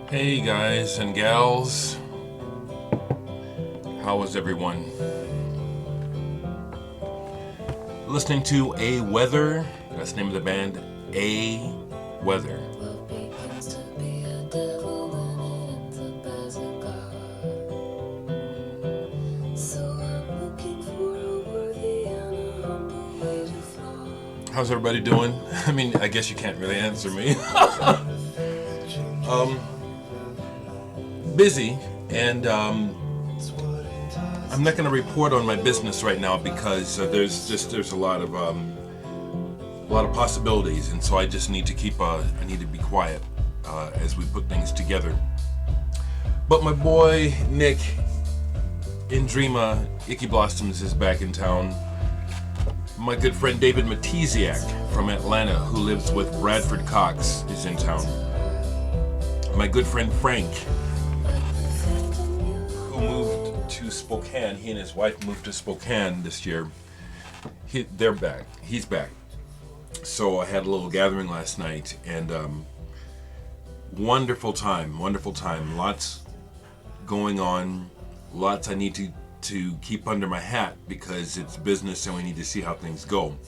Hey guys and gals, how is everyone? Listening to A Weather, that's the name of the band, A Weather. How's everybody doing? I mean, I guess you can't really answer me. Busy, and I'm not going to report on my business right now because there's a lot of possibilities, and so I just need to be quiet as we put things together. But my boy Nick in Dreama Icky Blossoms is back in town. My good friend David Matesiak from Atlanta, who lives with Bradford Cox, is in town. My good friend Frank, who moved to Spokane, he and his wife moved to Spokane this year. They're back. He's back. So I had a little gathering last night, and wonderful time. Lots going on. Lots I need to keep under my hat because it's business and we need to see how things go.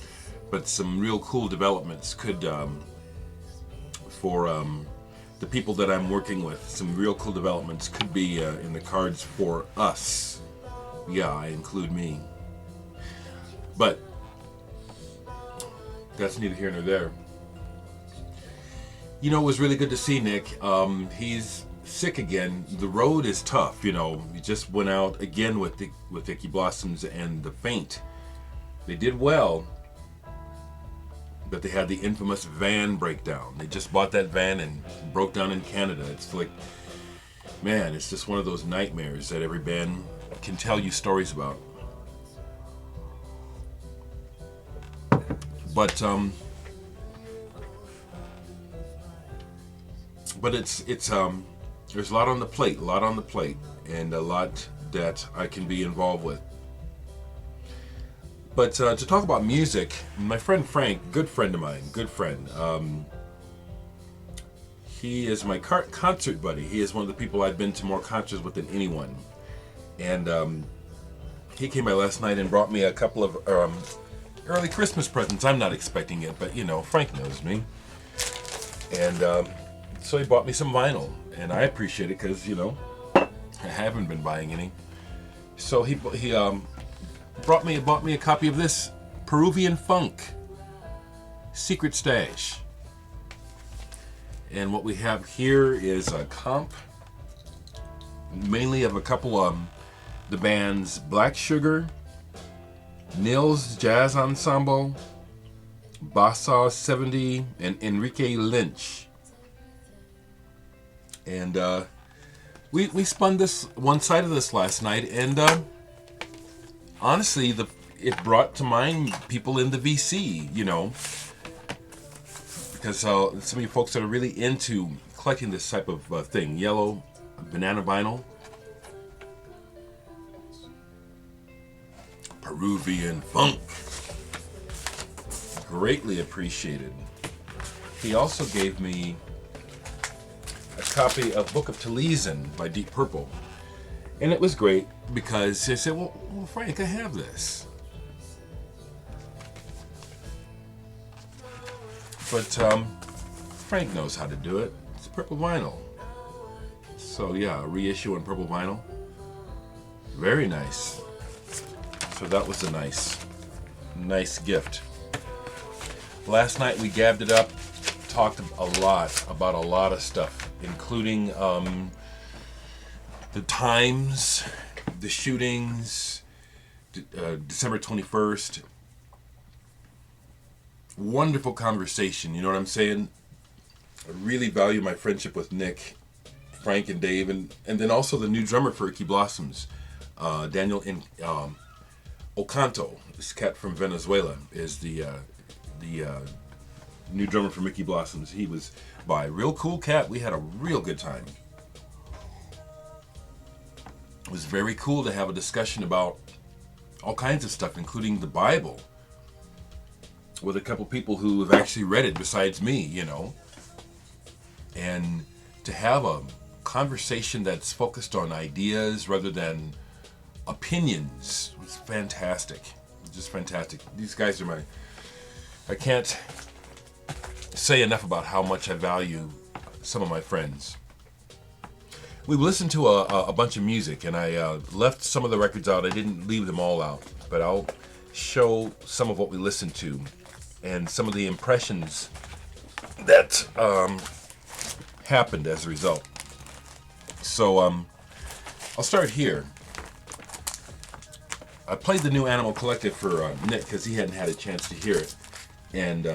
But some real cool developments could, for the people that I'm working with, some real cool developments could be in the cards for us. Yeah, I include me. But that's neither here nor there. You know, it was really good to see Nick. He's sick again. The road is tough, you know. We just went out again with Icky Blossoms and the Faint. They did well, but they had the infamous van breakdown. They just bought that van and broke down in Canada. It's like, man, it's just one of those nightmares that every band can tell you stories about. But it's there's a lot on the plate, and a lot that I can be involved with. But to talk about music, my friend Frank, good friend of mine, he is my concert buddy. He is one of the people I've been to more concerts with than anyone. And he came by last night and brought me a couple of early Christmas presents. I'm not expecting it, but you know, Frank knows me. And so he bought me some vinyl, and I appreciate it because, you know, I haven't been buying any. So he bought me a copy of this Peruvian Funk Secret Stash. And what we have here is a comp, mainly of a couple of the bands Black Sugar, Nils Jazz Ensemble, Bossa 70, and Enrique Lynch. And we spun this one side of this last night, and honestly, it brought to mind people in the VC, you know, because some of you folks that are really into collecting this type of thing, yellow banana vinyl, Peruvian Funk, greatly appreciated. He also gave me a copy of Book of Taliesin by Deep Purple. And it was great because he said, well, Frank, I have this. But Frank knows how to do it. It's purple vinyl. So yeah, a reissue on purple vinyl. Very nice. So that was a nice gift. Last night we gabbed it up, talked a lot about a lot of stuff, including the times, the shootings, December 21st. Wonderful conversation, you know what I'm saying? I really value my friendship with Nick, Frank, and Dave, and then also the new drummer for Icky Blossoms, Daniel Ocanto. This cat from Venezuela is the new drummer for Icky Blossoms. He was by. Real cool cat. We had a real good time. It was very cool to have a discussion about all kinds of stuff, including the Bible, with a couple people who have actually read it besides me, you know. and to have a conversation that's focused on ideas rather than opinions was fantastic. Just fantastic. These guys are I can't say enough about how much I value some of my friends. We listened to a bunch of music, and I left some of the records out. I didn't leave them all out, but I'll show some of what we listened to and some of the impressions that happened as a result. So I'll start here. I played the new Animal Collective for Nick because he hadn't had a chance to hear it, and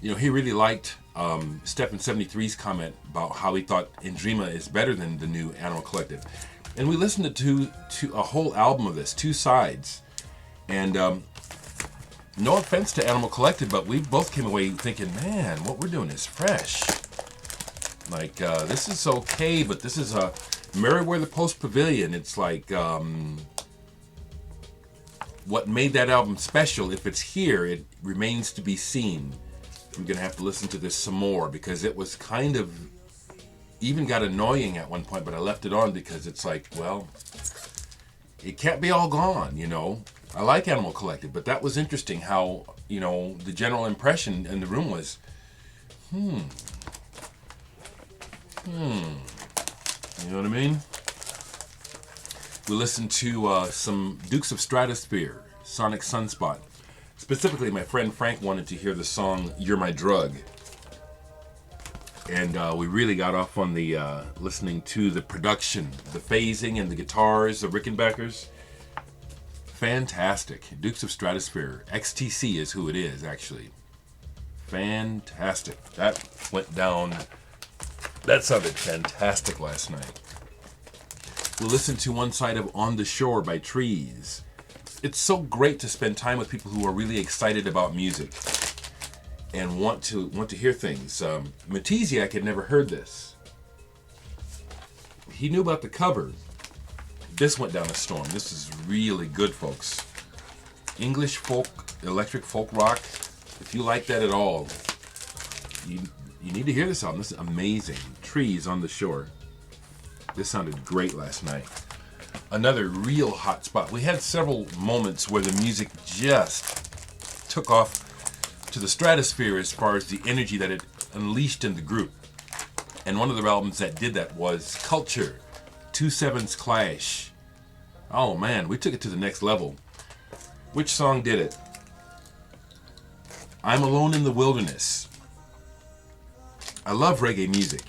he really liked Stephen73's comment about how he thought Indrima is better than the new Animal Collective. And we listened to a whole album of this, 2 sides. And no offense to Animal Collective, but we both came away thinking, man, what we're doing is fresh. Like, this is okay, but this is a Merriweather the Post Pavilion. It's like, what made that album special, if it's here, it remains to be seen. I'm going to have to listen to this some more because it was kind of, even got annoying at one point, but I left it on because it's like, well, it can't be all gone, I like Animal Collective, but that was interesting how, the general impression in the room was, You know what I mean? We listened to some Dukes of Stratosphere, Sonic Sunspot. Specifically, my friend Frank wanted to hear the song You're My Drug. And we really got off on the listening to the production, the phasing and the guitars, the Rickenbackers. Fantastic. Dukes of Stratosphere. XTC is who it is, actually. Fantastic. That went down. That sounded fantastic last night. We listened to one side of On the Shore by Trees. It's so great to spend time with people who are really excited about music and want to hear things. Matesiak had never heard this. He knew about the cover. This went down a storm. This is really good, folks. English folk, electric folk rock. If you like that at all, you need to hear this album. This is amazing. Trees on the Shore. This sounded great last night. Another real hot spot. We had several moments where the music just took off to the stratosphere as far as the energy that it unleashed in the group. And one of the albums that did that was Culture, 2/7's Clash. Oh man, we took it to the next level. Which song did it? I'm Alone in the Wilderness. I love reggae music.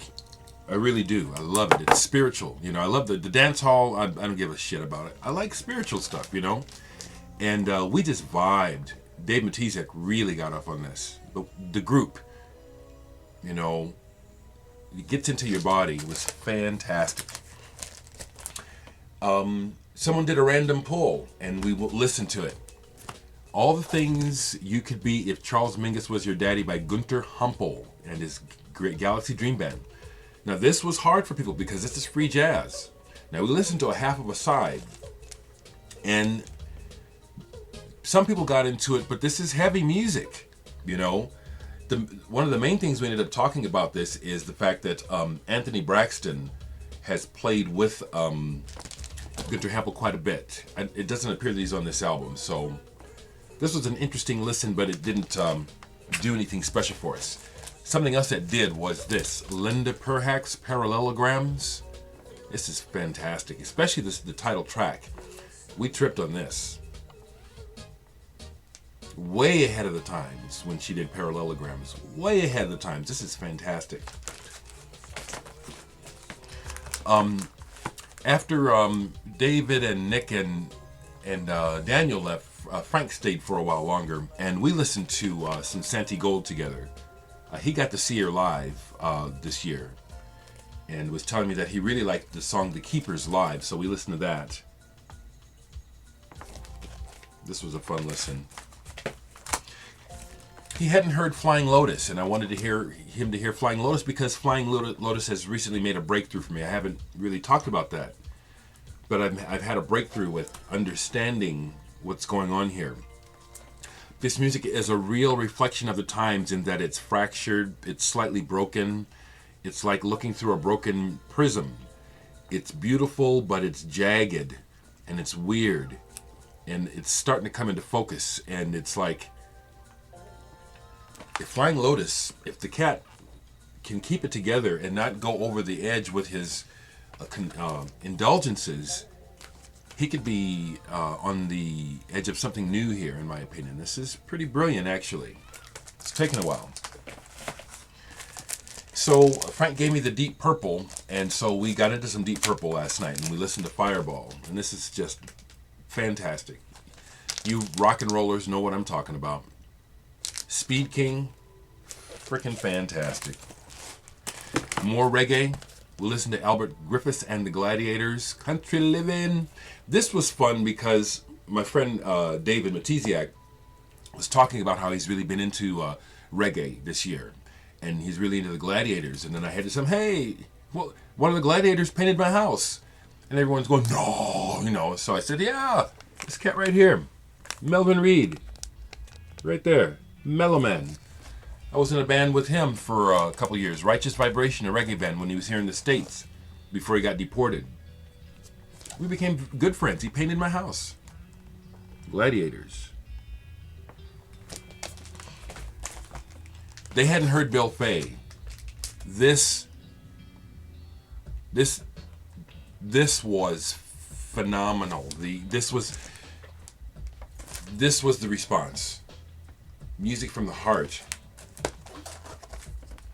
I really do. I love it. It's spiritual. I love the dance hall. I don't give a shit about it. I like spiritual stuff, And we just vibed. Dave Matesiak really got off on this. The group, it gets into your body. It was fantastic. Someone did a random poll, and we listened to it. All the Things You Could Be If Charles Mingus Was Your Daddy by Gunter Humpel and his great Galaxy Dream Band. Now, this was hard for people because this is free jazz. Now, we listened to a half of a side, and some people got into it, but this is heavy music, One of the main things we ended up talking about this is the fact that Anthony Braxton has played with Gunter Hampel quite a bit. And it doesn't appear that he's on this album, so this was an interesting listen, but it didn't do anything special for us. Something else that did was this, Linda Perhack's Parallelograms. This is fantastic, especially the title track. We tripped on this. Way ahead of the times when she did Parallelograms. Way ahead of the times. This is fantastic. After David and Nick and Daniel left, Frank stayed for a while longer, and we listened to some Santi Gold together. He got to see her live this year and was telling me that he really liked the song The Keepers live, so we listened to that. This was a fun listen. He hadn't heard Flying Lotus, and I wanted to hear Flying Lotus because Flying Lotus has recently made a breakthrough for me. I haven't really talked about that, but I've had a breakthrough with understanding what's going on here. This music is a real reflection of the times in that it's fractured, it's slightly broken. It's like looking through a broken prism. It's beautiful, but it's jagged, and it's weird, and it's starting to come into focus. And it's like, if Flying Lotus, if the cat can keep it together and not go over the edge with his indulgences, he could be on the edge of something new here, in my opinion. This is pretty brilliant, actually. It's taken a while. So Frank gave me the Deep Purple, and so we got into some Deep Purple last night, and we listened to Fireball, and this is just fantastic. You rock and rollers know what I'm talking about. Speed King, freaking fantastic. More reggae. We listened to Albert Griffiths and the Gladiators, Country Living. This was fun because my friend David Matiziak was talking about how he's really been into reggae this year. And he's really into the Gladiators. And then I had to say, hey, well, one of the Gladiators painted my house. And everyone's going, no, So I said, yeah, this cat right here, Melvin Reed, right there, Mellow Man. I was in a band with him for a couple years, Righteous Vibration, a reggae band, when he was here in the States before he got deported. We became good friends. He painted my house. Gladiators. They hadn't heard Bill Fay. This was phenomenal. This was the response. Music from the heart.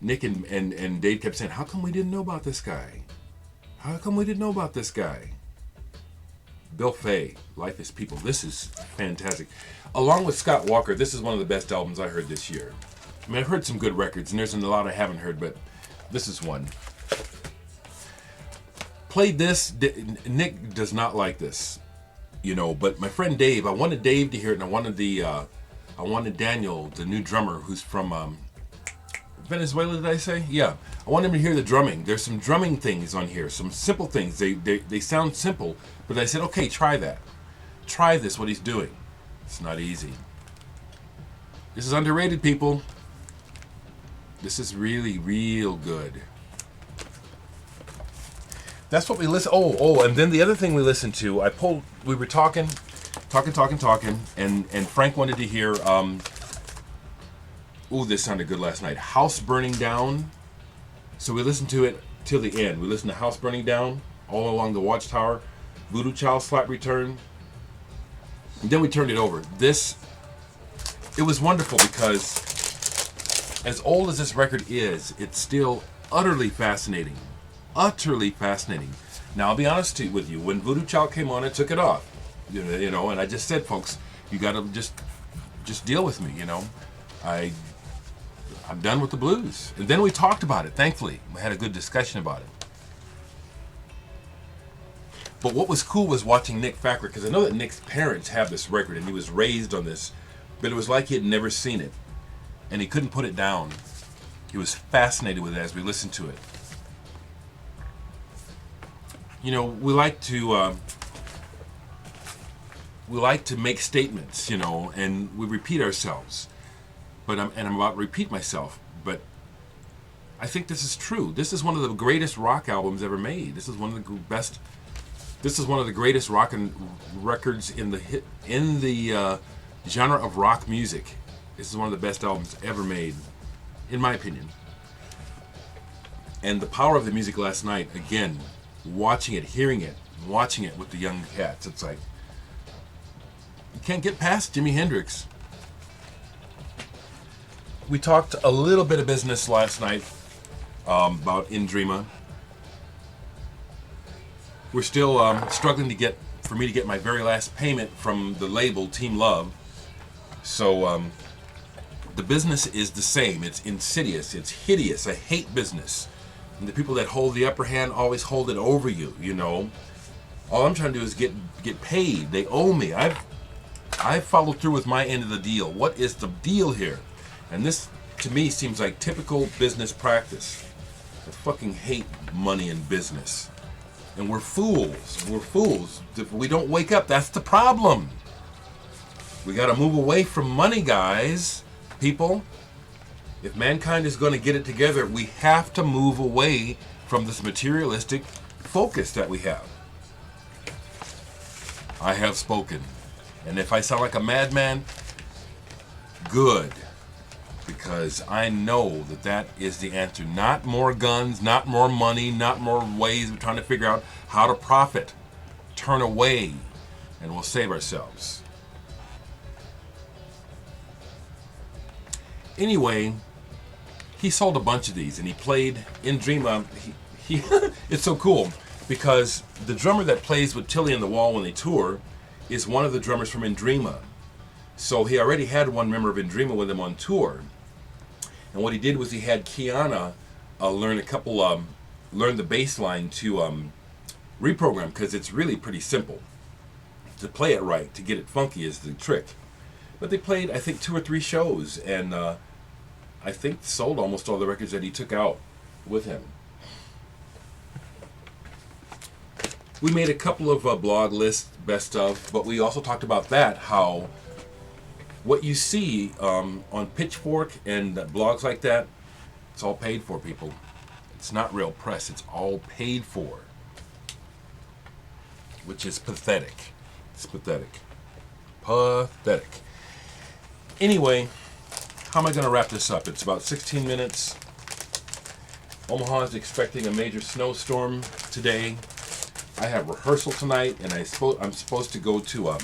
Nick and Dave kept saying, how come we didn't know about this guy? How come we didn't know about this guy? Bill Fay, Life is People. This is fantastic. Along with Scott Walker, this is one of the best albums I heard this year. I mean, I've heard some good records, and there's a lot I haven't heard, but this is one. Played this. Nick does not like this, but my friend Dave, I wanted Dave to hear it, and I wanted Daniel, the new drummer, who's from Venezuela, did I say? Yeah. I want him to hear the drumming. There's some drumming things on here, some simple things. They sound simple, but I said, okay, try that. Try this, what he's doing. It's not easy. This is underrated, people. This is really, real good. That's what we listen. And then the other thing we listened to, we were talking, and Frank wanted to hear, this sounded good last night. House Burning Down. So we listened to it till the end. We listened to House Burning Down, all along the Watchtower, Voodoo Child Slap Return. And then we turned it over. It was wonderful because as old as this record is, it's still utterly fascinating. Utterly fascinating. Now, I'll be honest with you. When Voodoo Child came on, I took it off. And I just said, folks, you got to just deal with me, I'm done with the blues. And then we talked about it, thankfully. We had a good discussion about it. But what was cool was watching Nick Facker, because I know that Nick's parents have this record, and he was raised on this, but it was like he had never seen it. And he couldn't put it down. He was fascinated with it as we listened to it. We like to make statements, and we repeat ourselves. But I'm about to repeat myself, but I think this is true. This is one of the greatest rock albums ever made. This is one of the best. This is one of the greatest rock and records in the genre of rock music. This is one of the best albums ever made, in my opinion. And the power of the music last night, again, watching it, hearing it, watching it with the young cats, it's like you can't get past Jimi Hendrix. We talked a little bit of business last night about In Dreama. We're still struggling for me to get my very last payment from the label Team Love. So the business is the same. It's insidious. It's hideous. I hate business. And the people that hold the upper hand always hold it over you. All I'm trying to do is get paid. They owe me. I've followed through with my end of the deal. What is the deal here? And this, to me, seems like typical business practice. I fucking hate money and business. And we're fools. We're fools. If we don't wake up, that's the problem. We got to move away from money, guys. People, if mankind is going to get it together, we have to move away from this materialistic focus that we have. I have spoken. And if I sound like a madman, good. Because I know that that is the answer. Not more guns, not more money, not more ways of trying to figure out how to profit. Turn away and we'll save ourselves. Anyway, he sold a bunch of these and he played in Dreama. He it's so cool because the drummer that plays with Tilly and the Wall when they tour is one of the drummers from Dreama. So he already had one member of Dreama with him on tour. And what he did was he had Kiana learn the bass line to reprogram, because it's really pretty simple. To play it right, to get it funky is the trick. But they played, I think, 2 or 3 shows, and I think sold almost all the records that he took out with him. We made a couple of blog lists, best of, but we also talked about that, how what you see on Pitchfork and blogs like that, it's all paid for, people. It's not real press, it's all paid for. Which is pathetic. It's pathetic. Pathetic. Anyway, how am I going to wrap this up? It's about 16 minutes. Omaha is expecting a major snowstorm today. I have rehearsal tonight, and I'm supposed to go to a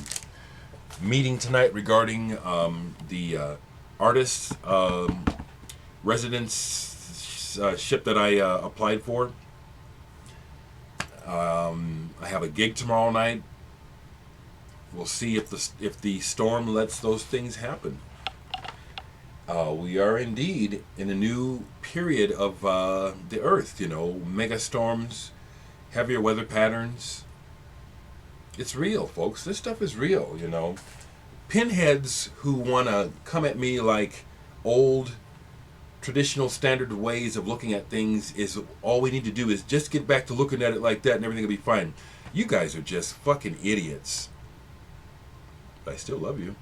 meeting tonight regarding the artist residence ship that I applied for. I have a gig tomorrow night. We'll see if the storm lets those things happen. We are indeed in a new period of the earth, mega storms, heavier weather patterns. It's real, folks. This stuff is real, Pinheads who want to come at me like old, traditional, standard ways of looking at things is all we need to do is just get back to looking at it like that and everything will be fine. You guys are just fucking idiots. But I still love you.